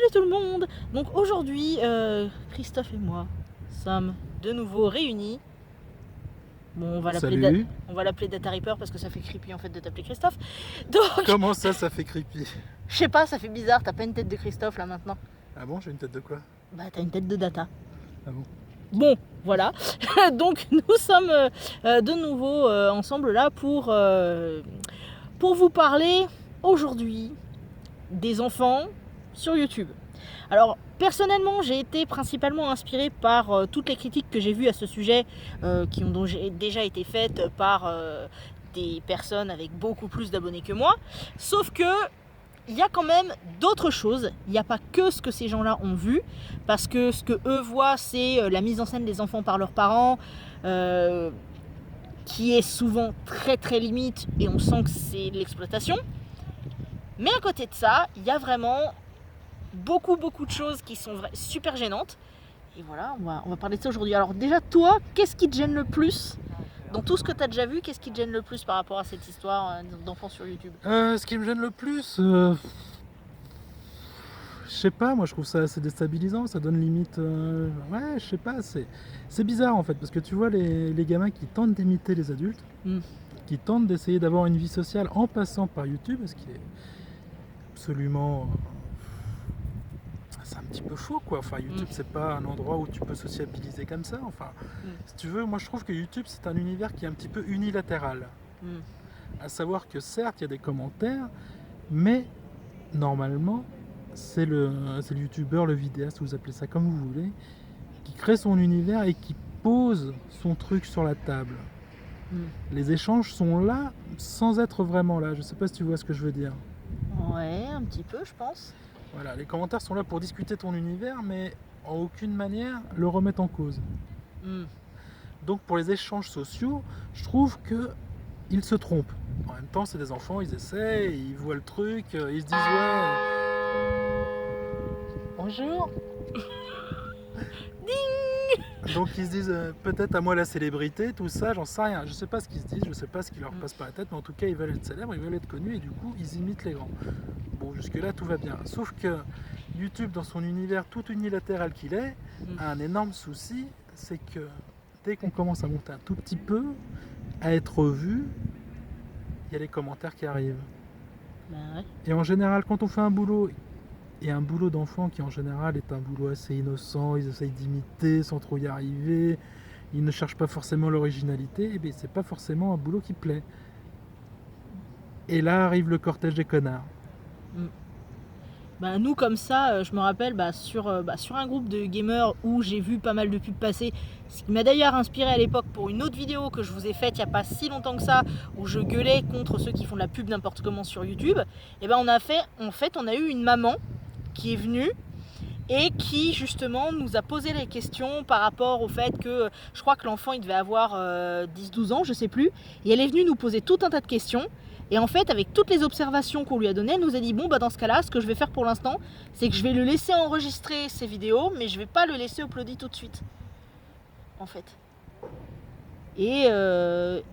Salut tout le monde. Donc aujourd'hui, Christophe et moi sommes de nouveau réunis. Bon, on va l'appeler Data Reaper parce que ça fait creepy en fait de t'appeler Christophe. Donc, comment ça fait creepy? Je sais pas, ça fait bizarre, t'as pas une tête de Christophe là maintenant. Ah bon, j'ai une tête de quoi? Bah t'as une tête de Data. Ah bon? Bon, voilà. Donc nous sommes de nouveau ensemble là pour vous parler aujourd'hui des enfants sur YouTube. Alors personnellement j'ai été principalement inspirée par toutes les critiques que j'ai vues à ce sujet qui ont déjà été faites par des personnes avec beaucoup plus d'abonnés que moi, sauf que il y a quand même d'autres choses, il n'y a pas que ce que ces gens-là ont vu, parce que ce que eux voient c'est la mise en scène des enfants par leurs parents, qui est souvent très très limite et on sent que c'est de l'exploitation. Mais à côté de ça, il y a vraiment beaucoup de choses qui sont super gênantes. Et voilà, on va parler de ça aujourd'hui. Alors déjà, toi, qu'est-ce qui te gêne le plus dans tout ce que tu as déjà vu? Qu'est-ce qui te gêne le plus par rapport à cette histoire d'enfants sur YouTube? Ce qui me gêne le plus, je sais pas, moi je trouve ça assez déstabilisant, ça donne limite... ouais, je sais pas, c'est bizarre en fait, parce que tu vois les gamins qui tentent d'imiter les adultes, qui tentent d'essayer d'avoir une vie sociale en passant par YouTube, ce qui est absolument... c'est un petit peu faux quoi, enfin YouTube c'est pas un endroit où tu peux sociabiliser comme ça, enfin si tu veux, moi je trouve que YouTube c'est un univers qui est un petit peu unilatéral, à savoir que certes il y a des commentaires, mais normalement c'est le youtubeur, le vidéaste, vous appelez ça comme vous voulez, qui crée son univers et qui pose son truc sur la table. Les échanges sont là sans être vraiment là, je sais pas si tu vois ce que je veux dire. Ouais, un petit peu je pense. Voilà, les commentaires sont là pour discuter ton univers, mais en aucune manière le remettre en cause. Donc pour les échanges sociaux, je trouve qu'ils se trompent. En même temps, c'est des enfants, ils essaient, ils voient le truc, ils se disent ouais... Bonjour. Ding. Donc ils se disent peut-être à moi la célébrité, tout ça, j'en sais rien. Je sais pas ce qu'ils se disent, je sais pas ce qui leur passe par la tête, mais en tout cas ils veulent être célèbres, ils veulent être connus et du coup ils imitent les grands. Bon, jusque là tout va bien. Sauf que YouTube, dans son univers tout unilatéral qu'il est, a un énorme souci, c'est que dès qu'on commence à monter un tout petit peu, à être vu, il y a les commentaires qui arrivent. Bah ouais. Et en général, quand on fait un boulot, et un boulot d'enfant qui en général est un boulot assez innocent, ils essayent d'imiter sans trop y arriver, ils ne cherchent pas forcément l'originalité, et bien c'est pas forcément un boulot qui plaît. Et là arrive le cortège des connards. Bah, nous comme ça, je me rappelle sur un groupe de gamers où j'ai vu pas mal de pubs passer, ce qui m'a d'ailleurs inspiré à l'époque pour une autre vidéo que je vous ai faite il n'y a pas si longtemps que ça, où je gueulais contre ceux qui font de la pub n'importe comment sur YouTube. Et ben on a eu une maman qui est venue et qui justement nous a posé les questions par rapport au fait que je crois que l'enfant il devait avoir 10-12 ans, je sais plus, et elle est venue nous poser tout un tas de questions. Et en fait, avec toutes les observations qu'on lui a données, elle nous a dit bon bah dans ce cas-là, ce que je vais faire pour l'instant, c'est que je vais le laisser enregistrer ses vidéos, mais je vais pas le laisser uploader tout de suite. En fait. Et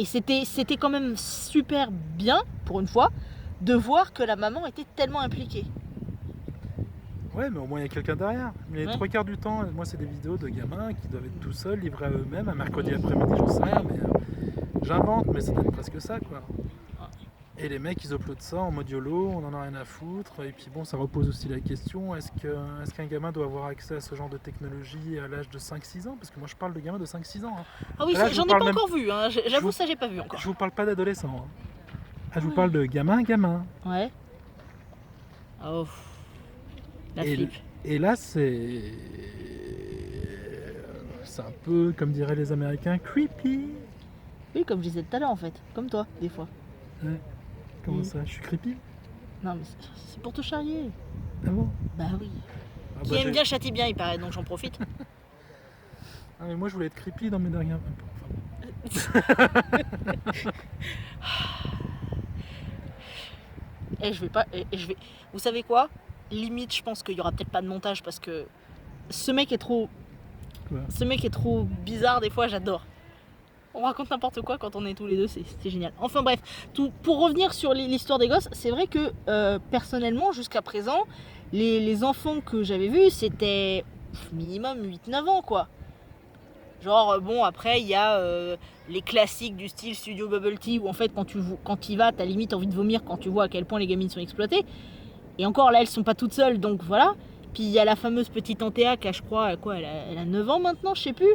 c'était quand même super bien, pour une fois, de voir que la maman était tellement impliquée. Ouais, mais au moins il y a quelqu'un derrière. Mais les 3 quarts du temps, moi c'est des vidéos de gamins qui doivent être tout seuls, livrés à eux-mêmes, un mercredi après-midi, j'en sais rien, mais j'invente, mais ça doit être presque ça quoi. Et les mecs ils uploadent ça en mode YOLO, on en a rien à foutre, et puis bon ça repose aussi la question, est-ce qu'un gamin doit avoir accès à ce genre de technologie à l'âge de 5-6 ans? Parce que moi je parle de gamins de 5-6 ans. Ah oui, j'en ai pas encore vu, hein. J'avoue ça j'ai pas vu encore. Je vous parle pas d'adolescents. Je vous parle de gamin. Ouais. Oh. La flip. Et là c'est un peu, comme diraient les Américains, creepy. Oui, comme je disais tout à l'heure en fait, comme toi, des fois. Ouais. Comment ça? Je suis creepy? Non mais c'est pour te charrier. Ah bon? Bah oui. Qui aime bien châtie bien, il paraît, donc j'en profite. Ah mais moi je voulais être creepy dans mes dernières... Vous savez quoi? Limite, je pense qu'il y aura peut-être pas de montage parce que ce mec est trop... Ce mec est trop bizarre des fois, j'adore. On raconte n'importe quoi quand on est tous les deux, c'est génial. Enfin bref, pour revenir sur l'histoire des gosses, c'est vrai que personnellement, jusqu'à présent, les enfants que j'avais vus, c'était minimum 8-9 ans, quoi. Genre, bon, après, il y a les classiques du style Studio Bubble Tea, où en fait, quand tu y vas, t'as limite envie de vomir quand tu vois à quel point les gamines sont exploitées. Et encore, là, elles sont pas toutes seules, donc voilà. Puis il y a la fameuse petite Antea qui a, je crois, quoi, elle a 9 ans maintenant, je sais plus.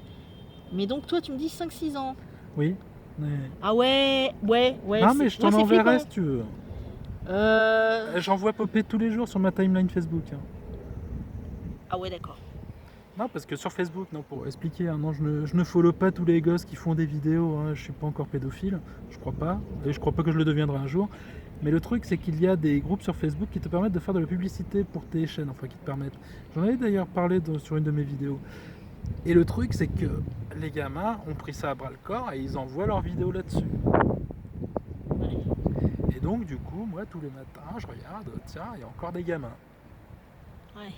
Mais donc, toi, tu me dis 5-6 ans. Oui. Mais... Ah ouais. Non, mais je t'en enverrai si tu veux. Euh... J'en vois popper tous les jours sur ma timeline Facebook. Hein. Ah ouais, d'accord. Non, parce que sur Facebook, non, pour expliquer, hein, non, je ne follow pas tous les gosses qui font des vidéos. Hein, je suis pas encore pédophile, je crois pas. Et je crois pas que je le deviendrai un jour. Mais le truc, c'est qu'il y a des groupes sur Facebook qui te permettent de faire de la publicité pour tes chaînes, enfin qui te permettent. J'en avais d'ailleurs parlé sur une de mes vidéos. Et le truc, c'est que les gamins ont pris ça à bras le corps et ils envoient leurs vidéos là-dessus. Et donc, du coup, moi, tous les matins, je regarde, tiens, il y a encore des gamins. Ouais.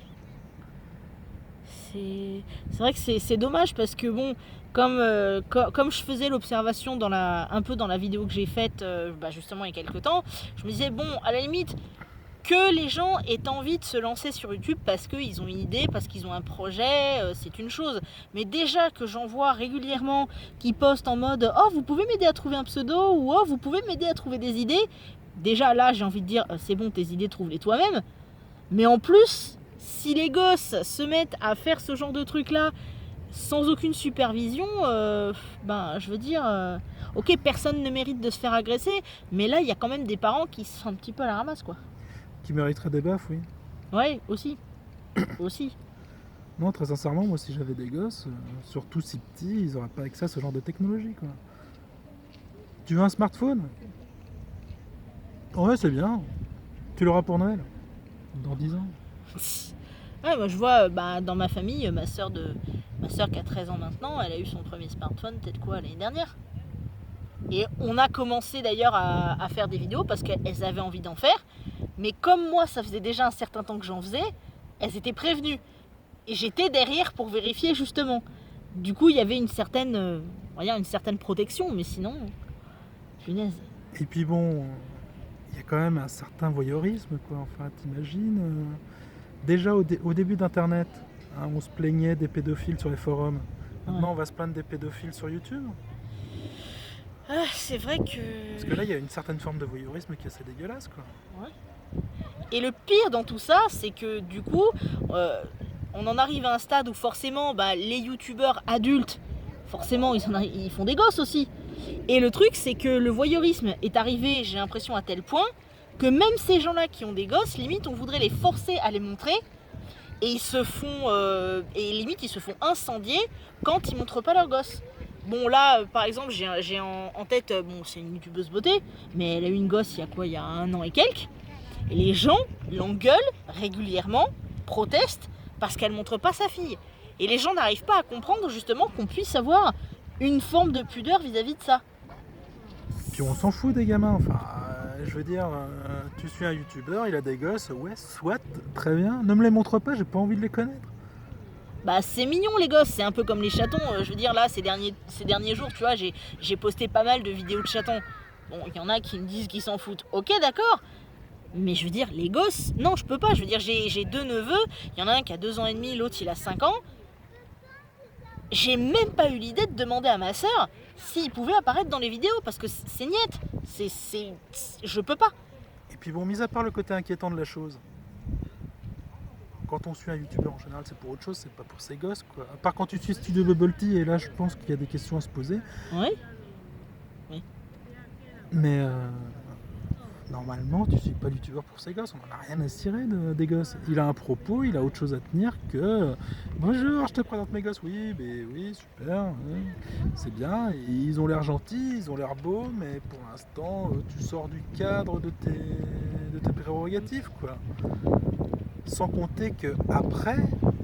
C'est vrai que c'est dommage parce que bon, comme je faisais l'observation un peu dans la vidéo que j'ai faite justement il y a quelques temps, je me disais bon, à la limite, que les gens aient envie de se lancer sur YouTube parce qu'ils ont une idée, parce qu'ils ont un projet, c'est une chose. Mais déjà que j'en vois régulièrement qui postent en mode « Oh, vous pouvez m'aider à trouver un pseudo » ou « Oh, vous pouvez m'aider à trouver des idées », déjà là, j'ai envie de dire « C'est bon, tes idées, trouve-les toi-même ». Mais en plus, si les gosses se mettent à faire ce genre de truc-là sans aucune supervision, je veux dire... ok, personne ne mérite de se faire agresser, mais là, il y a quand même des parents qui sont un petit peu à la ramasse, quoi. Qui mériterait des baffes, oui. Ouais, aussi. Aussi. Non, très sincèrement, moi, si j'avais des gosses, surtout si petits, ils n'auraient pas accès à ce genre de technologie, quoi. Tu veux un smartphone? Ouais, c'est bien. Tu l'auras pour Noël. Dans 10 ans. Ouais, moi je vois dans ma famille, ma soeur qui a 13 ans maintenant, elle a eu son premier smartphone peut-être quoi l'année dernière. Et on a commencé d'ailleurs à faire des vidéos parce qu'elles avaient envie d'en faire. Mais comme moi ça faisait déjà un certain temps que j'en faisais, elles étaient prévenues. Et j'étais derrière pour vérifier justement. Du coup il y avait une certaine protection, mais sinon, punaise. Et puis bon, il y a quand même un certain voyeurisme, quoi. Enfin, t'imagines déjà au début d'Internet, hein, on se plaignait des pédophiles sur les forums. Maintenant, on va se plaindre des pédophiles sur YouTube. Ah, c'est vrai que... Parce que là, il y a une certaine forme de voyeurisme qui est assez dégueulasse, quoi. Ouais. Et le pire dans tout ça, c'est que du coup, on en arrive à un stade où forcément, les youtubeurs adultes, forcément, ils font des gosses aussi. Et le truc, c'est que le voyeurisme est arrivé, j'ai l'impression, à tel point que même ces gens-là qui ont des gosses, limite, on voudrait les forcer à les montrer. Et ils se font incendier quand ils montrent pas leurs gosses. Bon là, par exemple, j'ai en tête, c'est une youtubeuse beauté, mais elle a eu une gosse il y a 1 an et quelques. Et les gens l'engueulent régulièrement, protestent, parce qu'elle montre pas sa fille. Et les gens n'arrivent pas à comprendre justement qu'on puisse avoir une forme de pudeur vis-à-vis de ça. Puis on s'en fout des gamins, enfin... je veux dire, tu suis un youtubeur, il a des gosses, ouais, soit, très bien. Ne me les montre pas, j'ai pas envie de les connaître. C'est mignon les gosses, c'est un peu comme les chatons. Je veux dire, là, ces derniers jours, tu vois, j'ai posté pas mal de vidéos de chatons. Bon, il y en a qui me disent qu'ils s'en foutent. Ok, d'accord. Mais je veux dire, les gosses, non, je peux pas. Je veux dire, j'ai 2 neveux. Il y en a un qui a 2 ans et demi, l'autre, il a 5 ans. J'ai même pas eu l'idée de demander à ma soeur s'il pouvait apparaître dans les vidéos, parce que c'est niette. Je peux pas. Et puis bon, mis à part le côté inquiétant de la chose, quand on suit un youtubeur en général, c'est pour autre chose, c'est pas pour ses gosses, quoi. À part quand tu suis Studio Bubble Tea, et là je pense qu'il y a des questions à se poser. Oui. Mais normalement, tu suis pas le youtubeur pour ses gosses, on en a rien à cirer des gosses. Il a un propos, il a autre chose à tenir que bonjour, je te présente mes gosses, oui, super, c'est bien, et ils ont l'air gentils, ils ont l'air beaux, mais pour l'instant, tu sors du cadre de tes prérogatives, quoi. Sans compter que après,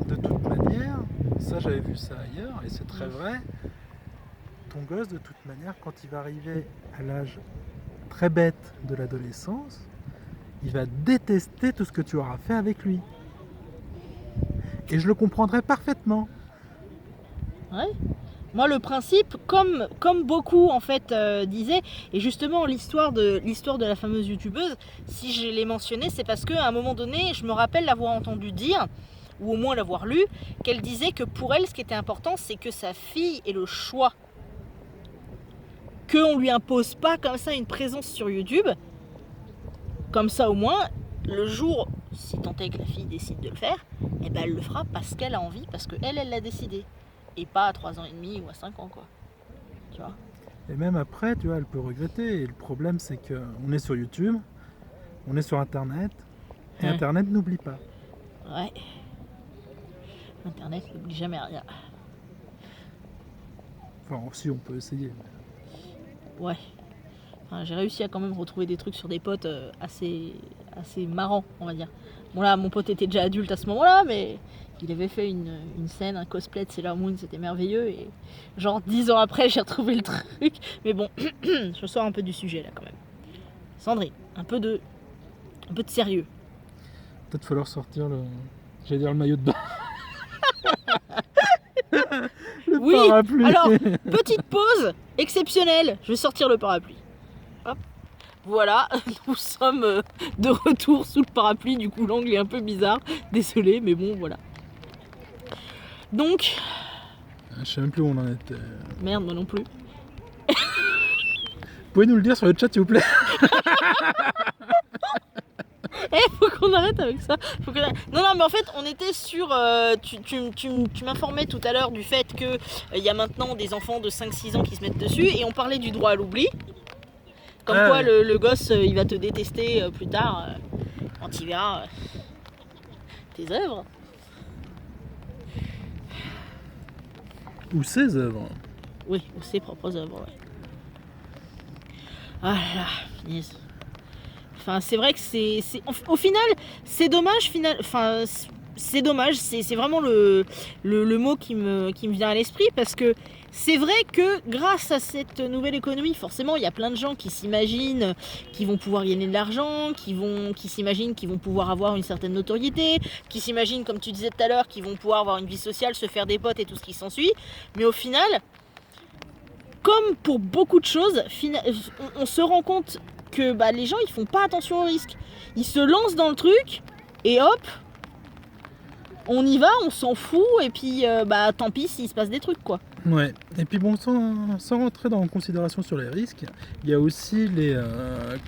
de toute manière, ça j'avais vu ça ailleurs, et c'est très vrai, ton gosse, de toute manière, quand il va arriver à l'âge très bête de l'adolescence, il va détester tout ce que tu auras fait avec lui. Et je le comprendrai parfaitement. Ouais. Moi, le principe, comme beaucoup en fait disaient, et justement l'histoire de la fameuse youtubeuse, si je l'ai mentionnée, c'est parce qu'à un moment donné, je me rappelle l'avoir entendu dire, ou au moins l'avoir lu, qu'elle disait que pour elle, ce qui était important, c'est que sa fille ait le choix. Qu'on lui impose pas comme ça une présence sur YouTube. Comme ça, au moins, le jour, si tant est que la fille décide de le faire, eh ben elle le fera parce qu'elle a envie, parce qu'elle l'a décidé. Et pas à 3 ans et demi ou à 5 ans, quoi. Tu vois. Et même après, tu vois, elle peut regretter. Et le problème, c'est qu'on est sur YouTube, on est sur Internet, et Internet n'oublie pas. Ouais. Internet n'oublie jamais rien. Enfin, si, on peut essayer. Ouais. Enfin, j'ai réussi à quand même retrouver des trucs sur des potes assez marrants, on va dire. Bon là, mon pote était déjà adulte à ce moment-là, mais il avait fait une scène, un cosplay de Sailor Moon, c'était merveilleux. Et genre 10 ans après, j'ai retrouvé le truc. Mais bon, je sors un peu du sujet là quand même. Sandrine, un peu de sérieux. Peut-être falloir sortir j'allais dire le maillot de bain. Oui, parapluie. Alors, petite pause exceptionnelle. Je vais sortir le parapluie. Hop. Voilà, nous sommes de retour sous le parapluie. Du coup, l'angle est un peu bizarre. Désolé, mais bon, voilà. Donc... Je sais même plus où on en était. Merde, moi non plus. Vous pouvez nous le dire sur le chat, s'il vous plaît? Faut qu'on arrête avec ça. Non, mais en fait, on était sur... tu m'informais tout à l'heure du fait qu'il y a maintenant des enfants de 5-6 ans qui se mettent dessus, et on parlait du droit à l'oubli. Comme quoi, le gosse, il va te détester plus tard quand il verra tes œuvres. Ou ses œuvres. Oui, ou ses propres œuvres, ouais. Ah là là, finisse. Enfin, c'est vrai que au final, c'est dommage. Enfin, c'est dommage. C'est vraiment le mot qui me vient à l'esprit, parce que c'est vrai que grâce à cette nouvelle économie, forcément, il y a plein de gens qui s'imaginent qu'ils vont pouvoir gagner de l'argent, qui s'imaginent qu'ils vont pouvoir avoir une certaine notoriété, qui s'imaginent, comme tu disais tout à l'heure, qu'ils vont pouvoir avoir une vie sociale, se faire des potes et tout ce qui s'ensuit. Mais au final, comme pour beaucoup de choses, on se rend compte que les gens ils font pas attention au risque. Ils se lancent dans le truc et hop, on y va, on s'en fout, et puis tant pis s'il se passe des trucs, quoi. Ouais, et puis bon, sans rentrer en considération sur les risques, il y a aussi les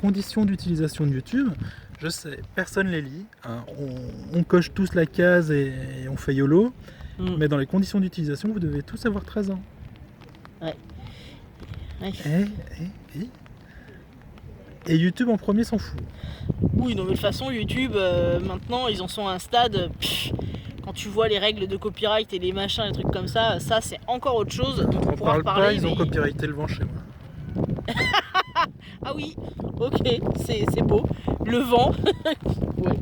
conditions d'utilisation de YouTube. Je sais, personne les lit, hein. On coche tous la case et on fait YOLO, mais dans les conditions d'utilisation, vous devez tous avoir 13 ans. Ouais. Et YouTube en premier s'en fout. Oui, non, mais de toute façon, YouTube, maintenant, ils en sont à un stade... quand tu vois les règles de copyright et les machins, les trucs comme ça c'est encore autre chose dont on pourra reparler. Pas, ils ont copyrighté le vent chez moi. Ah oui, ok, c'est beau. Le vent, ouais.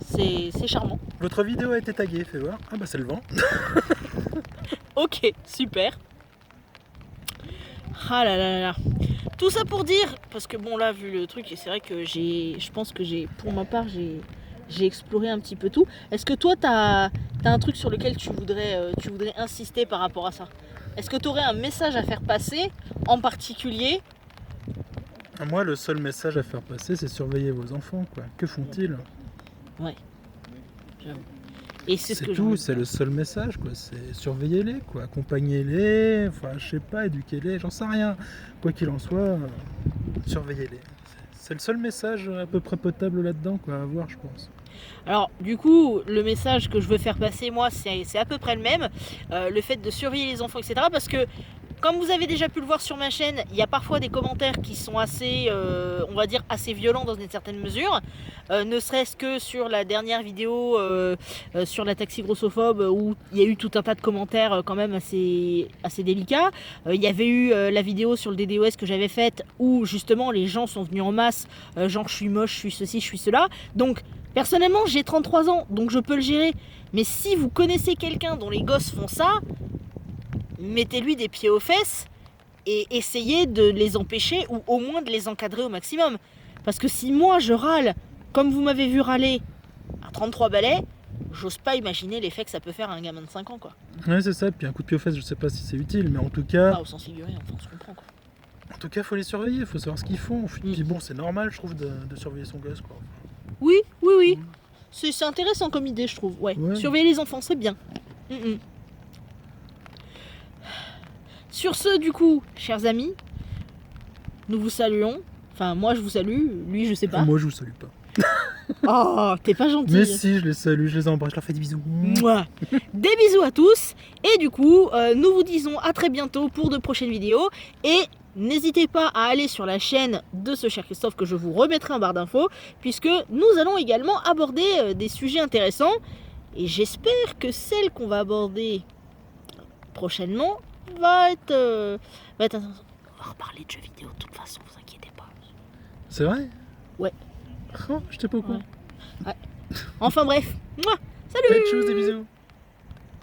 C'est charmant. Votre vidéo a été taguée, fais voir. Ah bah c'est le vent. Ok, super. Ah là là là. Tout ça pour dire, parce que bon là, vu le truc, c'est vrai que je pense que pour ma part, j'ai exploré un petit peu tout. Est-ce que toi, t'as un truc sur lequel tu voudrais insister par rapport à ça? Est-ce que tu aurais un message à faire passer en particulier? Moi, le seul message à faire passer, c'est surveiller vos enfants, quoi. Que font-ils? Ouais. Et c'est tout, c'est le seul message, quoi. C'est surveiller-les, quoi. Accompagnez-les, enfin, je sais pas, éduquez-les, j'en sais rien. Quoi qu'il en soit, surveillez-les. C'est le seul message à peu près potable là-dedans, quoi, à avoir, je pense. Alors, du coup, le message que je veux faire passer, moi, c'est à peu près le même. Le fait de surveiller les enfants, etc. Parce que, comme vous avez déjà pu le voir sur ma chaîne, il y a parfois des commentaires qui sont assez, on va dire, assez violents dans une certaine mesure. Ne serait-ce que sur la dernière vidéo sur la taxi grossophobe, où il y a eu tout un tas de commentaires quand même assez délicats. Il y avait eu la vidéo sur le DDoS que j'avais faite, où justement les gens sont venus en masse, genre je suis moche, je suis ceci, je suis cela. Donc, personnellement, j'ai 33 ans, donc je peux le gérer. Mais si vous connaissez quelqu'un dont les gosses font ça, mettez-lui des pieds aux fesses et essayez de les empêcher, ou au moins de les encadrer au maximum. Parce que si moi je râle, comme vous m'avez vu râler, à 33 balais, j'ose pas imaginer l'effet que ça peut faire à un gamin de 5 ans, quoi. Ouais, c'est ça. Puis un coup de pied aux fesses, je sais pas si c'est utile, mais en tout cas, Ah, au sens figuré, enfin, on se comprend, quoi. en tout cas, faut les surveiller, faut savoir ce qu'ils font. Puis bon, c'est normal, je trouve, de surveiller son gosse, quoi. Oui, oui, oui. Mm. C'est intéressant comme idée, je trouve. Ouais. Ouais. Surveiller les enfants, c'est bien. Sur ce, du coup, chers amis, nous vous saluons. Enfin, moi, je vous salue. Lui, je sais pas. Moi, je vous salue pas. Oh, t'es pas gentil. Mais si, je les salue, je les embrasse, je leur fais des bisous. Mouah. Des bisous à tous. Et du coup, nous vous disons à très bientôt pour de prochaines vidéos. Et n'hésitez pas à aller sur la chaîne de ce cher Christophe que je vous remettrai en barre d'infos, puisque nous allons également aborder des sujets intéressants. Et j'espère que celle qu'on va aborder prochainement va être... On va reparler de jeux vidéo de toute façon, vous inquiétez pas. C'est vrai? Ouais. Oh, j'étais pas au courant. Ouais. Enfin bref. Mouah. Salut. Belle chose, des bisous.